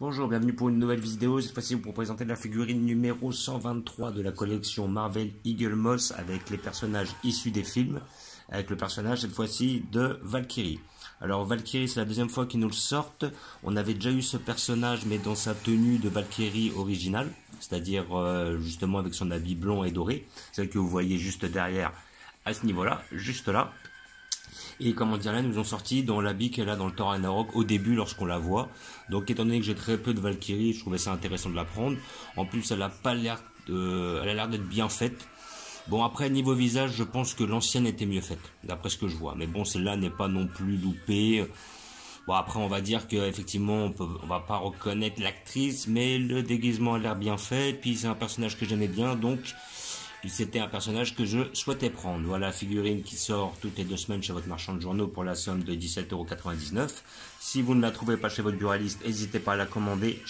Bonjour, bienvenue pour une nouvelle vidéo. Cette fois-ci, pour vous présenter la figurine numéro 123 de la collection Marvel Eagle Moss avec les personnages issus des films, avec le personnage cette fois-ci de Valkyrie. Alors Valkyrie, c'est la deuxième fois qu'ils nous le sortent. On avait déjà eu ce personnage, mais dans sa tenue de Valkyrie originale, c'est-à-dire justement avec son habit blond et doré, celle que vous voyez juste derrière à ce niveau-là, juste là. Et comment dire, là, ils nous ont sorti dans l'habit qu'elle a dans le Thor Ragnarok au début lorsqu'on la voit. Donc étant donné que j'ai très peu de Valkyrie, je trouvais ça intéressant de la prendre. En plus, elle a pas l'air, elle a l'air d'être bien faite. Bon, après niveau visage, je pense que l'ancienne était mieux faite, d'après ce que je vois. Mais bon, celle-là n'est pas non plus loupée. Bon, après, on va dire qu'effectivement, on va pas reconnaître l'actrice, mais le déguisement a l'air bien fait. Puis c'est un personnage que j'aimais bien, donc c'était un personnage que je souhaitais prendre. Voilà la figurine qui sort toutes les 2 semaines chez votre marchand de journaux pour la somme de 17,99 €. Si vous ne la trouvez pas chez votre buraliste, n'hésitez pas à la commander.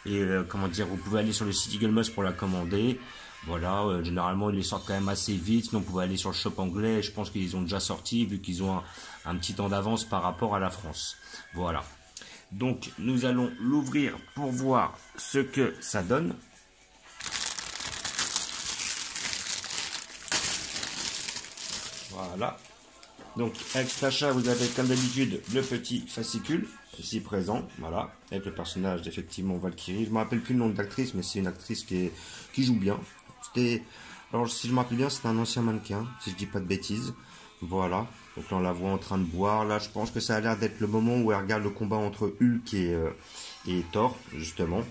Et comment dire, vous pouvez aller sur le site Eagle Moss pour la commander. Voilà, généralement ils les sortent quand même assez vite. Sinon, vous pouvez aller sur le shop anglais. Je pense qu'ils ont déjà sorti vu qu'ils ont un petit temps d'avance par rapport à la France. Voilà. Donc nous allons l'ouvrir pour voir ce que ça donne. Voilà. Donc avec cet achat, vous avez comme d'habitude le petit fascicule ici présent, voilà, avec le personnage effectivement Valkyrie. Je me rappelle plus le nom de l'actrice, mais c'est une actrice qui joue bien. Alors si je me rappelle bien, c'était un ancien mannequin, si je dis pas de bêtises. Voilà. Donc là on la voit en train de boire. Là je pense que ça a l'air d'être le moment où elle regarde le combat entre Hulk et Thor, justement.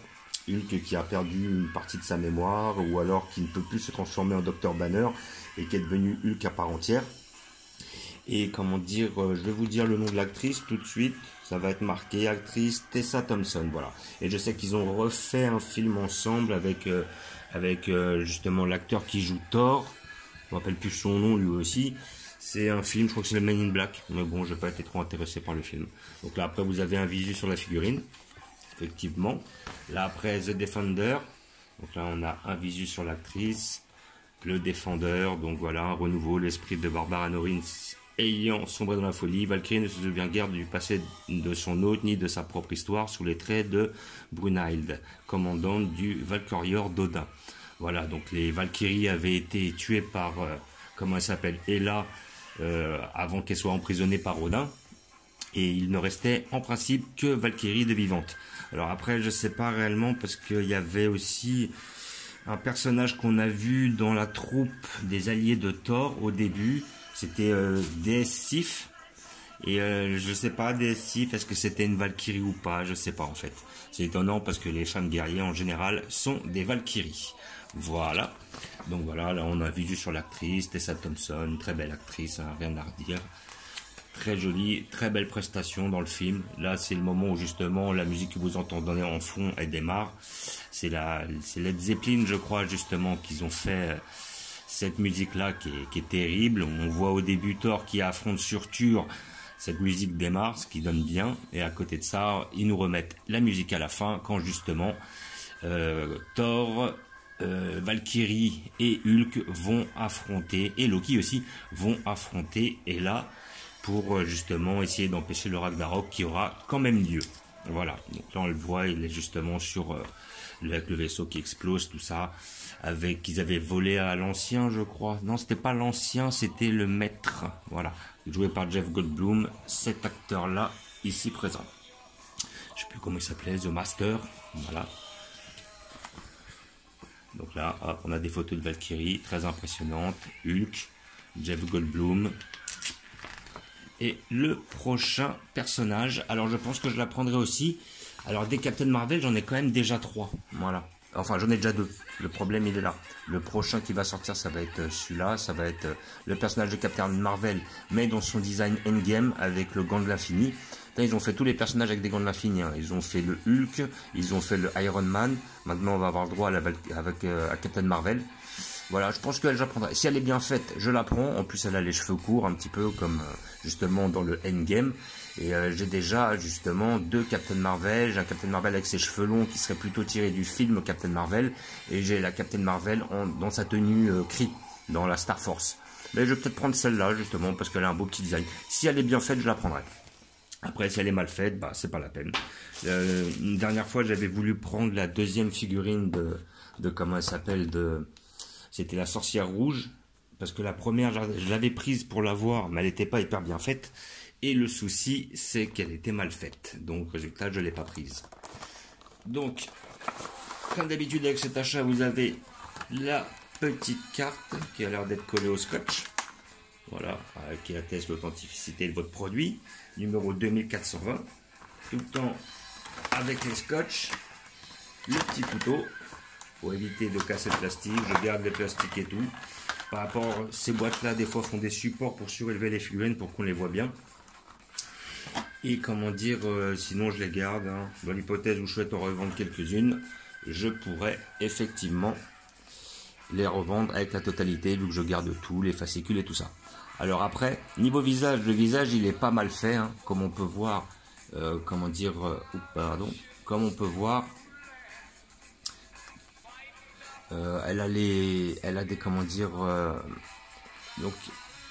Hulk qui a perdu une partie de sa mémoire, ou alors qui ne peut plus se transformer en Dr Banner et qui est devenu Hulk à part entière. Et comment dire, je vais vous dire le nom de l'actrice tout de suite. Ça va être marqué actrice Tessa Thompson, voilà. Et je sais qu'ils ont refait un film ensemble avec justement l'acteur qui joue Thor. Je me rappelle plus son nom lui aussi. C'est un film, je crois que c'est le Men in Black. Mais bon, je n'ai pas été trop intéressé par le film. Donc là après vous avez un visu sur la figurine. Effectivement. Là après The Defender. Donc là on a un visu sur l'actrice. Le Défendeur, donc voilà, un renouveau, l'esprit de Barbara Norrin ayant sombré dans la folie. Valkyrie ne se souvient guère du passé de son hôte, ni de sa propre histoire, sous les traits de Brunhild, commandante du Valkyrior d'Odin. Voilà, donc les Valkyries avaient été tuées par, comment elle s'appelle, Hela, avant qu'elle soit emprisonnée par Odin. Et il ne restait en principe que Valkyrie de vivante. Alors après, je ne sais pas réellement, parce qu'il y avait aussi un personnage qu'on a vu dans la troupe des alliés de Thor au début, c'était DS Sif. Et je sais pas, DS Sif, est-ce que c'était une Valkyrie ou pas, je sais pas en fait. C'est étonnant parce que les femmes guerriers en général sont des Valkyries. Voilà. Donc voilà, là on a vu sur l'actrice, Tessa Thompson, très belle actrice, hein, rien à redire. Très jolie, très belle prestation dans le film. Là, c'est le moment où justement la musique que vous entendez en fond, elle démarre. C'est Led Zeppelin, je crois, justement, qu'ils ont fait cette musique-là qui est terrible. On voit au début Thor qui affronte Surtur. Cette musique démarre, ce qui donne bien. Et à côté de ça, ils nous remettent la musique à la fin, quand justement Thor, Valkyrie et Hulk vont affronter, et Loki aussi, vont affronter Hela, pour justement essayer d'empêcher le Ragnarok qui aura quand même lieu. Voilà, donc là on le voit, il est justement sur avec le vaisseau qui explose, tout ça, avec qu'ils avaient volé à l'ancien, je crois. Non, c'était pas l'ancien, c'était le maître. Voilà, joué par Jeff Goldblum, cet acteur-là, ici présent. Je sais plus comment il s'appelait, The Master, voilà. Donc là, hop, on a des photos de Valkyrie, très impressionnantes, Hulk, Jeff Goldblum. Et le prochain personnage, alors je pense que je la prendrai aussi. Alors des Captain Marvel, j'en ai quand même déjà 3. Voilà. Enfin, j'en ai déjà 2. Le problème, il est là. Le prochain qui va sortir, ça va être celui-là. Ça va être le personnage de Captain Marvel, mais dans son design endgame, avec le gant de l'infini. Là, ils ont fait tous les personnages avec des gants de l'infini. Hein. Ils ont fait le Hulk, ils ont fait le Iron Man. Maintenant, on va avoir le droit à Captain Marvel. Voilà, je pense qu'elle j'apprendrai. Si elle est bien faite, je la prends. En plus, elle a les cheveux courts, un petit peu comme justement dans le Endgame. Et j'ai déjà justement 2 Captain Marvel. J'ai un Captain Marvel avec ses cheveux longs qui serait plutôt tiré du film Captain Marvel. Et j'ai la Captain Marvel dans sa tenue Kree, dans la Star Force. Mais je vais peut-être prendre celle-là justement parce qu'elle a un beau petit design. Si elle est bien faite, je la prendrai. Après, si elle est mal faite, bah, c'est pas la peine. Une dernière fois, j'avais voulu prendre la deuxième figurine de comment elle s'appelle, c'était la sorcière rouge. Parce que la première, je l'avais prise pour la voir, mais elle n'était pas hyper bien faite. Et le souci, c'est qu'elle était mal faite. Donc, résultat, je ne l'ai pas prise. Donc, comme d'habitude avec cet achat, vous avez la petite carte qui a l'air d'être collée au scotch. Voilà, qui atteste l'authenticité de votre produit. Numéro 2420. Tout le temps avec les scotch. Le petit couteau. Pour éviter de casser le plastique. Je garde les plastiques et tout. Par rapport à ces boîtes-là, des fois font des supports pour surélever les figurines pour qu'on les voit bien. Et comment dire, sinon je les garde. Hein. Dans l'hypothèse où je souhaite en revendre quelques-unes, je pourrais effectivement les revendre avec la totalité, vu que je garde tout, les fascicules et tout ça. Alors après, niveau visage, le visage il est pas mal fait, hein, comme on peut voir, comment dire, comme on peut voir, elle a des, comment dire, donc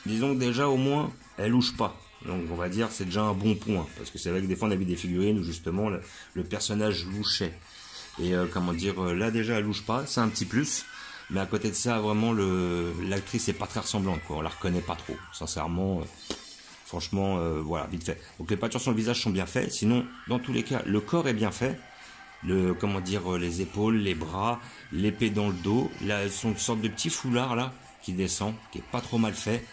disons que déjà au moins elle louche pas. Donc on va dire c'est déjà un bon point, parce que c'est vrai que des fois on a vu des figurines où justement le personnage louchait. Et comment dire, là déjà elle louche pas, c'est un petit plus. Mais à côté de ça, vraiment l'actrice est pas très ressemblante, quoi. On la reconnaît pas trop, sincèrement. Franchement, voilà, vite fait. Donc les peintures sur le visage sont bien faites. Sinon, dans tous les cas, le corps est bien fait. Comment dire, les épaules, les bras, l'épée dans le dos. Là, elles sont une sorte de petit foulard là qui descend, qui est pas trop mal fait.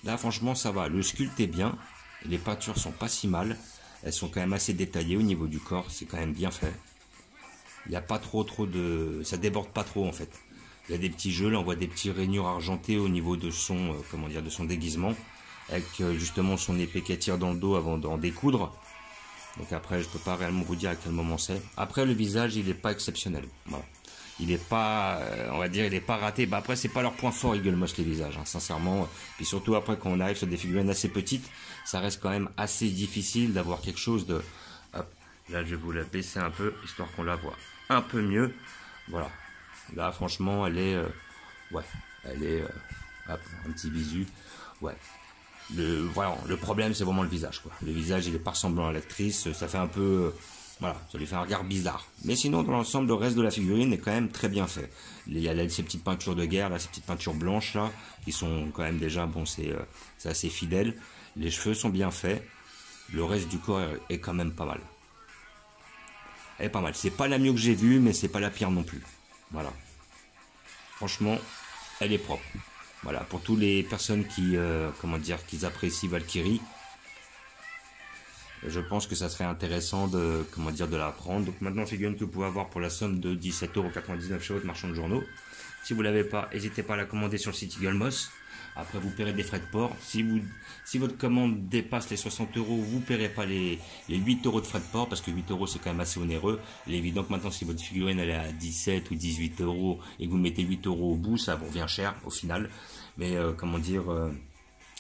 Là, franchement, ça va. Le sculpte est bien. Les peintures sont pas si mal. Elles sont quand même assez détaillées au niveau du corps. C'est quand même bien fait. Il n'y a pas trop de... Ça déborde pas trop, en fait. Il y a des petits jeux. Là, on voit des petits rainures argentées au niveau de son, comment dire, de son déguisement. Avec justement son épée qui tire dans le dos avant d'en découdre. Donc après, je peux pas réellement vous dire à quel moment c'est. Après, le visage, il n'est pas exceptionnel. Voilà. Il n'est pas, on va dire, il n'est pas raté. Bah après, c'est pas leur point fort, Eagle Moss, les visages, hein, sincèrement. Puis surtout après, quand on arrive sur des figurines assez petites, ça reste quand même assez difficile d'avoir quelque chose de... Hop, là, je vais vous la baisser un peu, histoire qu'on la voit un peu mieux. Voilà. Là, franchement, elle est... ouais, elle est... hop, un petit bisu. Ouais. Voilà, le problème, c'est vraiment le visage, quoi. Le visage, il est pas ressemblant à l'actrice. Ça fait un peu... voilà, ça lui fait un regard bizarre. Mais sinon, dans l'ensemble, le reste de la figurine est quand même très bien fait. Il y a ces petites peintures de guerre, là, ces petites peintures blanches, là, qui sont quand même déjà, bon, c'est assez fidèle. Les cheveux sont bien faits. Le reste du corps est quand même pas mal. Elle est pas mal. C'est pas la mieux que j'ai vue, mais c'est pas la pire non plus. Voilà. Franchement, elle est propre. Voilà, pour toutes les personnes qui, comment dire, qui apprécient Valkyrie, je pense que ça serait intéressant de, comment dire, de la prendre. Donc maintenant, figurine que vous pouvez avoir pour la somme de 17,99 € chez votre marchand de journaux. Si vous ne l'avez pas, n'hésitez pas à la commander sur le site Eagle Moss. Après, vous paierez des frais de port. Si votre commande dépasse les 60 €, vous ne paierez pas les 8 € de frais de port, parce que 8 € c'est quand même assez onéreux. Il est évident que maintenant, si votre figurine elle est à 17 ou 18 € et que vous mettez 8 € au bout, ça vous revient cher au final. Mais comment dire...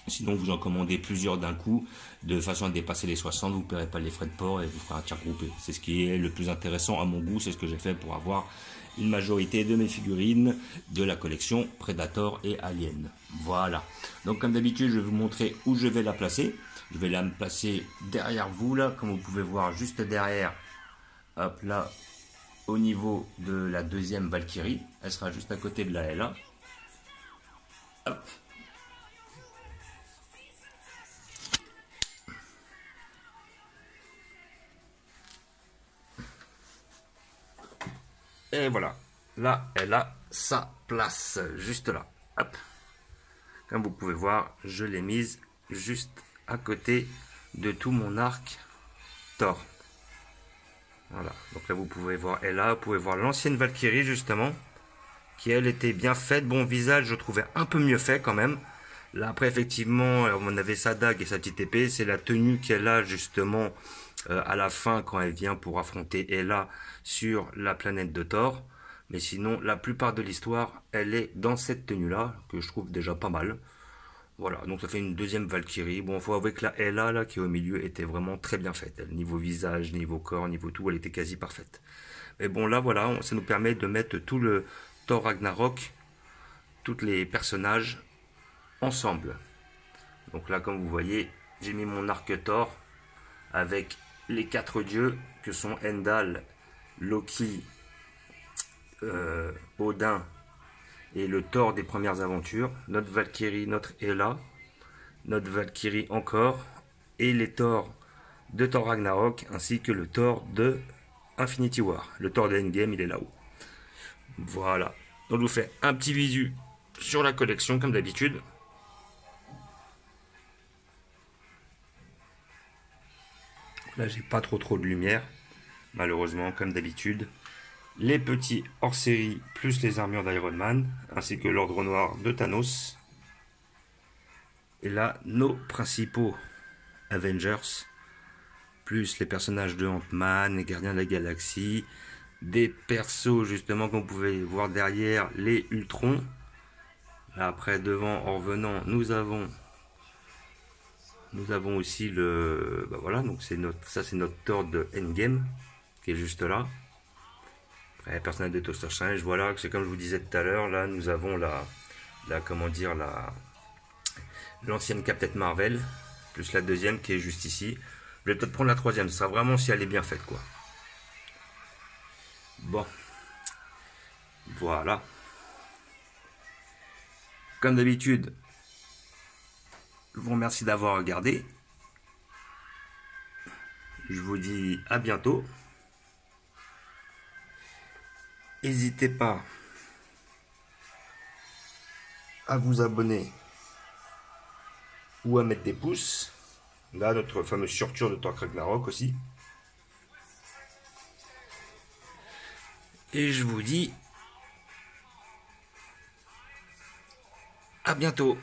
sinon, vous en commandez plusieurs d'un coup, de façon à dépasser les 60, vous ne paierez pas les frais de port et vous ferez un tir groupé. C'est ce qui est le plus intéressant à mon goût, c'est ce que j'ai fait pour avoir une majorité de mes figurines de la collection Predator et Alien. Voilà. Donc comme d'habitude, je vais vous montrer où je vais la placer. Je vais la placer derrière vous, là, comme vous pouvez voir, juste derrière, hop là, au niveau de la deuxième Valkyrie. Elle sera juste à côté de la LA. Hop. Et voilà, là, elle a sa place, juste là. Hop. Comme vous pouvez voir, je l'ai mise juste à côté de tout mon arc Thor. Voilà, donc là vous pouvez voir, et là vous pouvez voir l'ancienne Valkyrie justement, qui elle était bien faite. Bon, visage, je trouvais un peu mieux fait quand même. Là après, effectivement, on avait sa dague et sa petite épée. C'est la tenue qu'elle a justement à la fin quand elle vient pour affronter Hela sur la planète de Thor. Mais sinon, la plupart de l'histoire, elle est dans cette tenue-là, que je trouve déjà pas mal. Voilà, donc ça fait une deuxième Valkyrie. Bon, il faut avouer que la Hela, là, qui est au milieu, était vraiment très bien faite. Elle, niveau visage, niveau corps, niveau tout, elle était quasi parfaite. Mais bon, là, voilà, ça nous permet de mettre tout le Thor Ragnarok, tous les personnages ensemble. Donc là, comme vous voyez, j'ai mis mon arc Thor. avec les 4 dieux que sont Heimdall, Loki, Odin et le Thor des premières aventures, notre Valkyrie, notre Hela, notre Valkyrie encore, et les Thors de Thor Ragnarok, ainsi que le Thor de Infinity War. Le Thor de Endgame, il est là-haut. Voilà. Donc je vous fais un petit visu sur la collection, comme d'habitude. Là, j'ai pas trop de lumière, malheureusement, comme d'habitude. Les petits hors-série, plus les armures d'Iron Man, ainsi que l'ordre noir de Thanos. Et là, nos principaux Avengers, plus les personnages de Ant-Man, les Gardiens de la Galaxie, des persos justement qu'on pouvait voir derrière, les Ultrons. Là, après, devant, en revenant, nous avons aussi le... Bah voilà, donc ça c'est notre Thor de Endgame, qui est juste là. Après, personnage de Doctor Strange, voilà, c'est comme je vous disais tout à l'heure, là nous avons l'ancienne Captain Marvel, plus la deuxième qui est juste ici. Je vais peut-être prendre la troisième, ce sera vraiment si elle est bien faite, quoi. Bon. Voilà. Comme d'habitude, je vous remercie d'avoir regardé. Je vous dis à bientôt. N'hésitez pas à vous abonner ou à mettre des pouces. Là, notre fameuse surture de Thor Ragnarok aussi. Et je vous dis à bientôt.